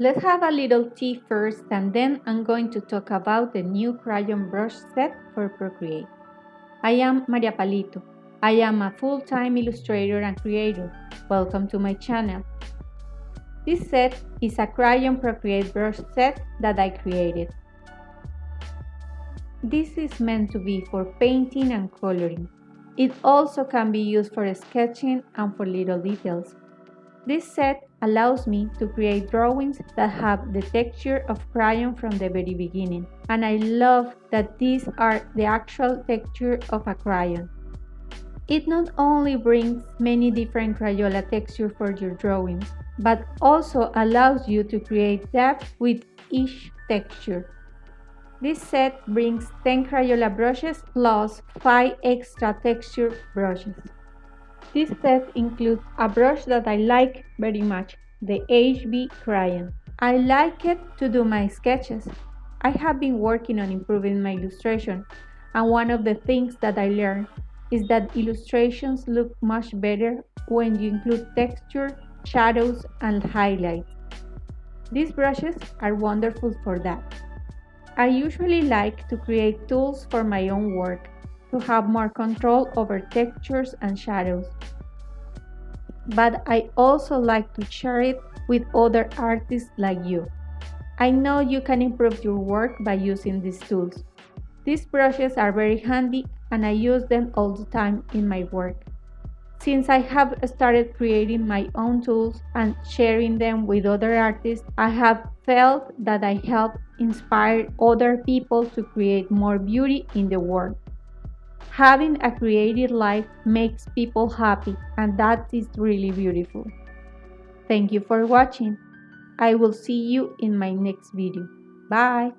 Let's have a little tea first, and then I'm going to talk about the new crayon brush set for Procreate. I am Maria Palito. I am a full-time illustrator and creator. Welcome to my channel. This set is a Crayon Procreate brush set that I created. This is meant to be for painting and coloring. It also can be used for sketching and for little details. This set allows me to create drawings that have the texture of crayon from the very beginning, and I love that these are the actual texture of a crayon. It not only brings many different Crayola textures for your drawings, but also allows you to create depth with each texture. This set brings 10 Crayola brushes plus 5 extra texture brushes. This set includes a brush that I like very much, the HB Crayon. I like it to do my sketches. I have been working on improving my illustration, and one of the things that I learned is that illustrations look much better when you include texture, shadows, and highlights. These brushes are wonderful for that. I usually like to create tools for my own work, to have more control over textures and shadows. But I also like to share it with other artists like you. I know you can improve your work by using these tools. These brushes are very handy and I use them all the time in my work. Since I have started creating my own tools and sharing them with other artists, I have felt that I help inspire other people to create more beauty in the world. Having a creative life makes people happy, and that is really beautiful. Thank you for watching. I will see you in my next video. Bye!